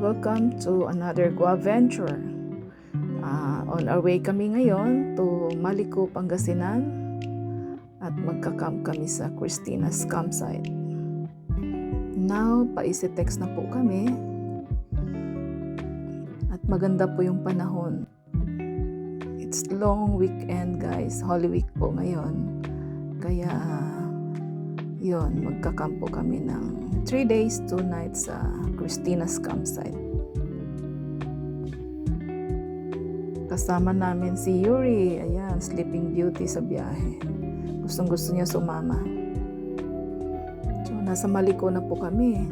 welcome to another Go Adventure. On our way kami ngayon to Maliko, Pangasinan at magka-camp kami sa Christina's campsite. Now, pa-isi-text na po kami at maganda po yung panahon. It's long weekend guys, Holy Week po ngayon. Kaya yun, magka-camp po kami ng 3 days, 2 nights sa Christina's campsite. Kasama namin si Yuri, ayan, sleeping beauty sa biyahe. Gustong gusto niya sumama. So, nasa Maliko na po kami.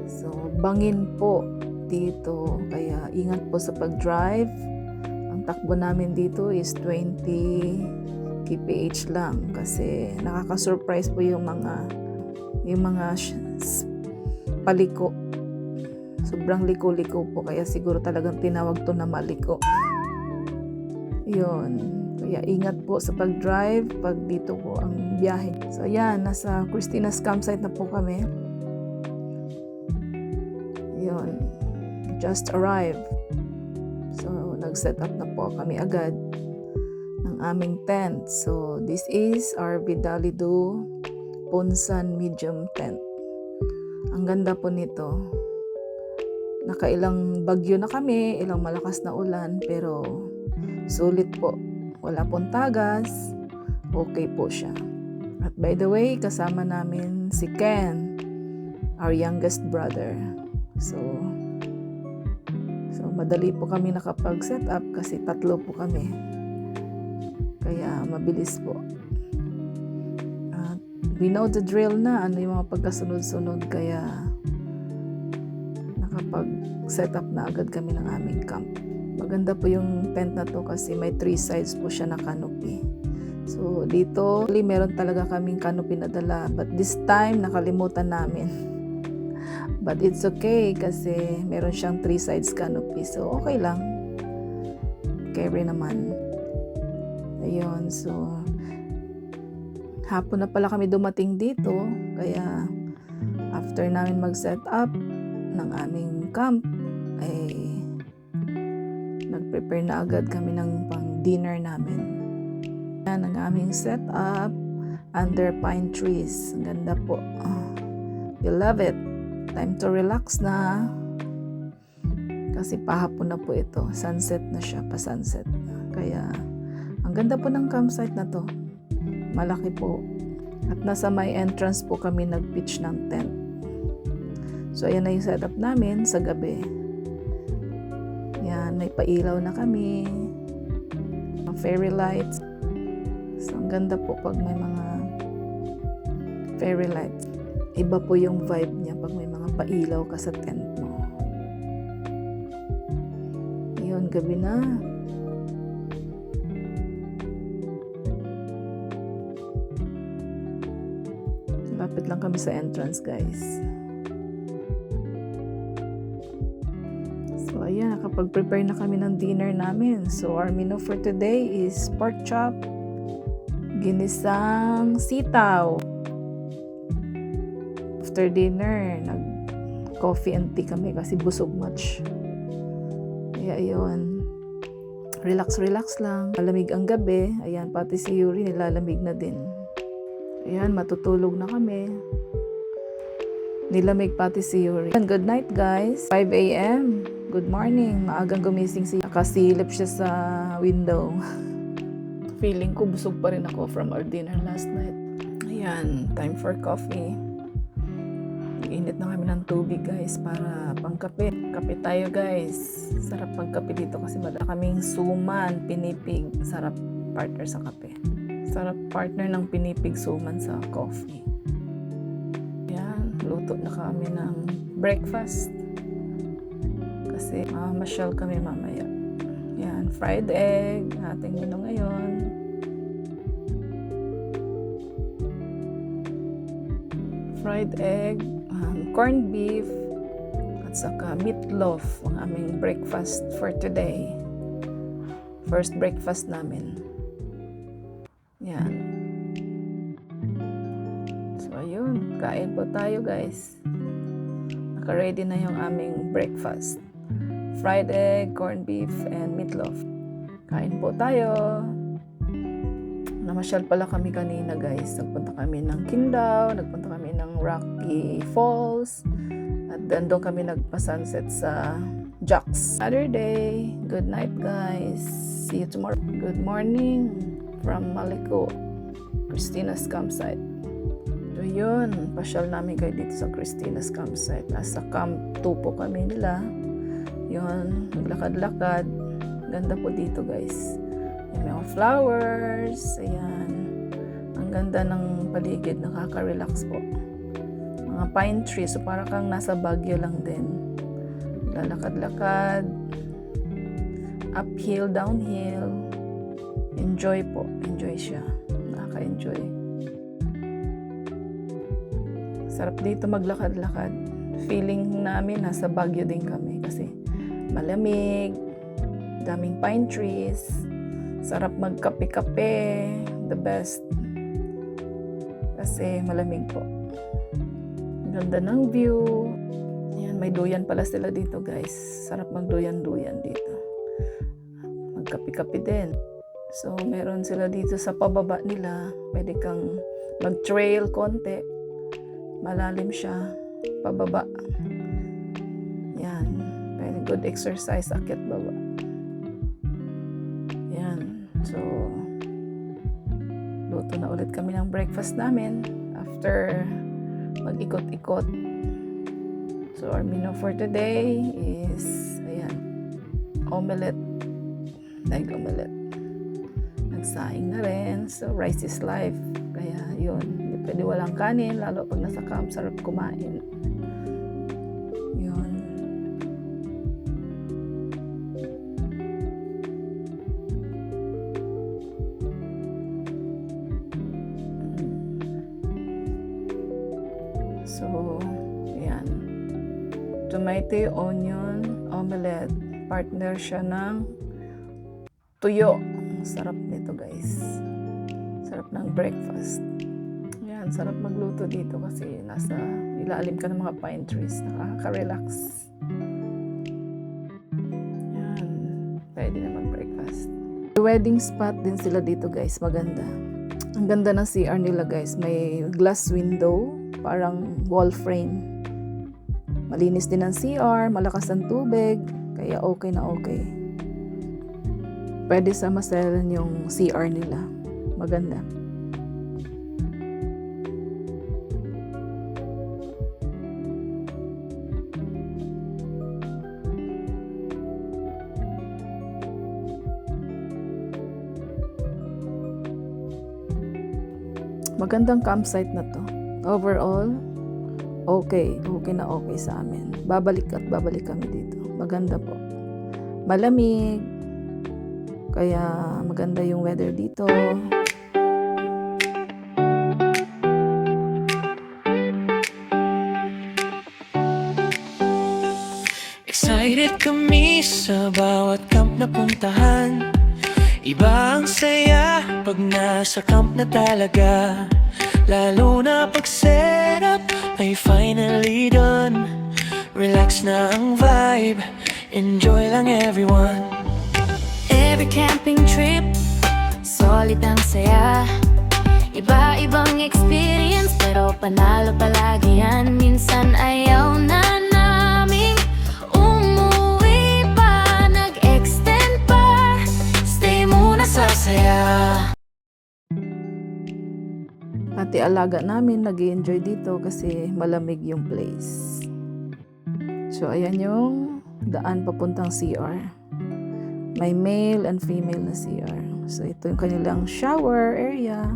So, bangin po dito, kaya ingat po sa pag-drive. Ang takbo namin dito is 20 kph lang kasi nakaka-surprise po yung mga paliko. Sobrang liko-liko po kaya siguro talagang tinawag to na Maliko. Yun. Kaya ingat po sa pag-drive pag dito po ang biyahe. So ayan, nasa Christina's campsite na po kami. Yun. Just arrived. So nag-set up na po kami agad ng aming tent. So this is our Vidalido Ponsan medium tent. Ang ganda po nito. Nakailang bagyo na kami, ilang malakas na ulan, pero sulit po. Wala pong tagas. Okay po siya. At by the way, kasama namin si Ken, our youngest brother. So madali po kami nakapag-set up kasi 3 po kami. Kaya mabilis po. We know the drill na, ano yung mga pagkasunod-sunod, kaya nakapag-set up na agad kami ng aming camp. Maganda po yung tent na to kasi may 3 sides po siya na canopy. So dito, meron talaga kaming canopy na dala, but this time nakalimutan namin. But it's okay kasi meron siyang 3 sides canopy, so okay lang. Carry naman. Ayun, so hapon na pala kami dumating dito, kaya after namin mag-set up ng aming camp, ay nag-prepare na agad kami ng pang-dinner namin. Yan ang aming set up under pine trees. Ang ganda po. We love it. Time to relax na. Kasi pahapon na po ito. Sunset na siya, pa-sunset. Kaya ang ganda po ng campsite na to. Malaki po. At nasa may entrance po kami nag-pitch ng tent. So, ayan na yung setup namin sa gabi. Yan, may pailaw na kami. Fairy lights. So, ang ganda po pag may mga fairy lights. Iba po yung vibe niya pag may mga pailaw ka sa tent mo. Yun, gabi na. Lapit lang kami sa entrance, guys. So, ayan, nakapag-prepare na kami ng dinner namin. So, our menu for today is pork chop, ginisang sitaw. After dinner, nag-coffee and tea kami kasi busog much. Kaya, ayun. Relax lang. Malamig ang gabi. Ayan, pati si Yuri nilalamig na din. Ayan, matutulog na kami. Nilamig pati si Yuri. Good night, guys. 5 a.m. Good morning. Maagang gumising siya. Nakasilip siya sa window. Feeling ko busog pa rin ako from our dinner last night. Ayan, time for coffee. Init na kami ng tubig, guys, para pangkape. Kape tayo, guys. Sarap pangkape dito kasi wala kaming suman, pinipig. Sarap partner sa kape. Sarap partner ng pinipig suman sa coffee. Yan, luto na kami ng breakfast. Kasi masyal kami mamaya. Yan, fried egg, ating menu ngayon. Fried egg, corned beef, at saka meatloaf ang aming breakfast for today. First breakfast namin. Yan. So, ayun. Kain po tayo, guys. naka-ready na yung aming breakfast. Fried egg, corned beef, and meatloaf. Kain po tayo. Namasyal pala kami kanina guys. Nagpunta kami ng Qingdao, nagpunta kami ng Rocky Falls, at doon kami nagpa-sunset sa Jocks. Saturday, good night guys. See you tomorrow. Good morning from Maliko, Christina's campsite. So yun, pasyal namin kayo dito sa Christina's campsite. Nasa Camp 2 po kami nila. Yun, naglakad-lakad. Ganda po dito guys. May mga flowers. Ayan. Ang ganda ng paligid. Nakaka-relax po. Mga pine trees. So para kang nasa Baguio lang din. Lalakad-lakad. Uphill, downhill. Enjoy po. Enjoy siya. Nakaka-enjoy. Sarap dito maglakad-lakad. Feeling namin nasa Baguio din kami kasi malamig, daming pine trees, sarap magkape-kape, the best. Kasi malamig po. Ganda ng view. Ayan, may duyan pala sila dito guys. Sarap magduyan-duyan dito. Magkape-kape din. So, meron sila dito sa pababa nila. Pwede kang mag-trail konti. Malalim siya. Pababa. Yan. Pwede good exercise. Akyat baba. Yan. So, luto na ulit kami ng breakfast namin after mag-ikot-ikot. So, our menu for today is, ayan, omelette. Egg omelette. Nagsaing na rin. So, rice is life. Kaya, yun. Hindi pwede walang kanin. Lalo pag nasa camp, sarap kumain. Yun. So, ayan. Tomato, onion, omelette. Partner siya ng tuyo. Sarap nito guys. Sarap ng breakfast. Yan, sarap magluto dito kasi nasa ilalim ka ng mga pine trees. Nakaka-relax. Yan, pwede na mag-breakfast. Wedding spot din sila dito guys. Maganda. Ang ganda ng CR nila guys. May glass window. Parang wall frame. Malinis din ang CR. Malakas ang tubig. Kaya okay na okay. Pwede sama-salan yung CR nila. Maganda. Magandang campsite na to. Overall, okay. Okay na okay sa amin. Babalik at babalik kami dito. Maganda po. Malamig. Kaya maganda yung weather dito. Excited kami sa bawat camp na puntahan. Iba ang saya pag nasa camp na talaga. Lalo na pag set up ay finally done. Relax na ang vibe, enjoy lang everyone. Every camping trip, solid ang saya. Iba-ibang experience, pero panalo palagi yan. Minsan ayaw na naming umuwi pa. Nag-extend pa, stay muna sa saya. Pati alaga namin nag-enjoy dito kasi malamig yung place. So ayan yung daan papuntang CR. May male and female na CR. So ito yung kanilang shower area.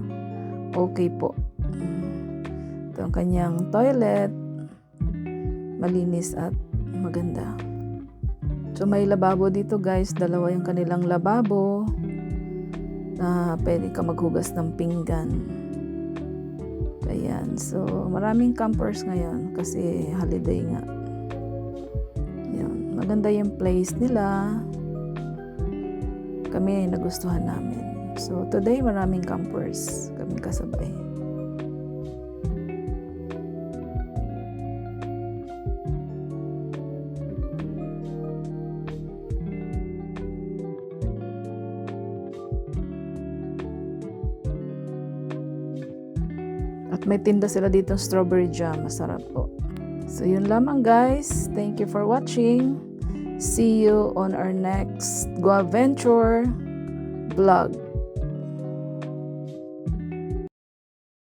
Okay po. Ito ang kanyang toilet. Malinis at maganda. So may lababo dito guys. Dalawa yung kanilang lababo. Na pwede ka maghugas ng pinggan. Ayan. So maraming campers ngayon kasi holiday nga. Ayan. Maganda yung place nila. Kami ay nagustuhan namin. So, today maraming campers kaming kasabay. At may tinda sila dito strawberry jam. Masarap po. So yun lamang guys. Thank you for watching. See you on our next Go Adventure vlog.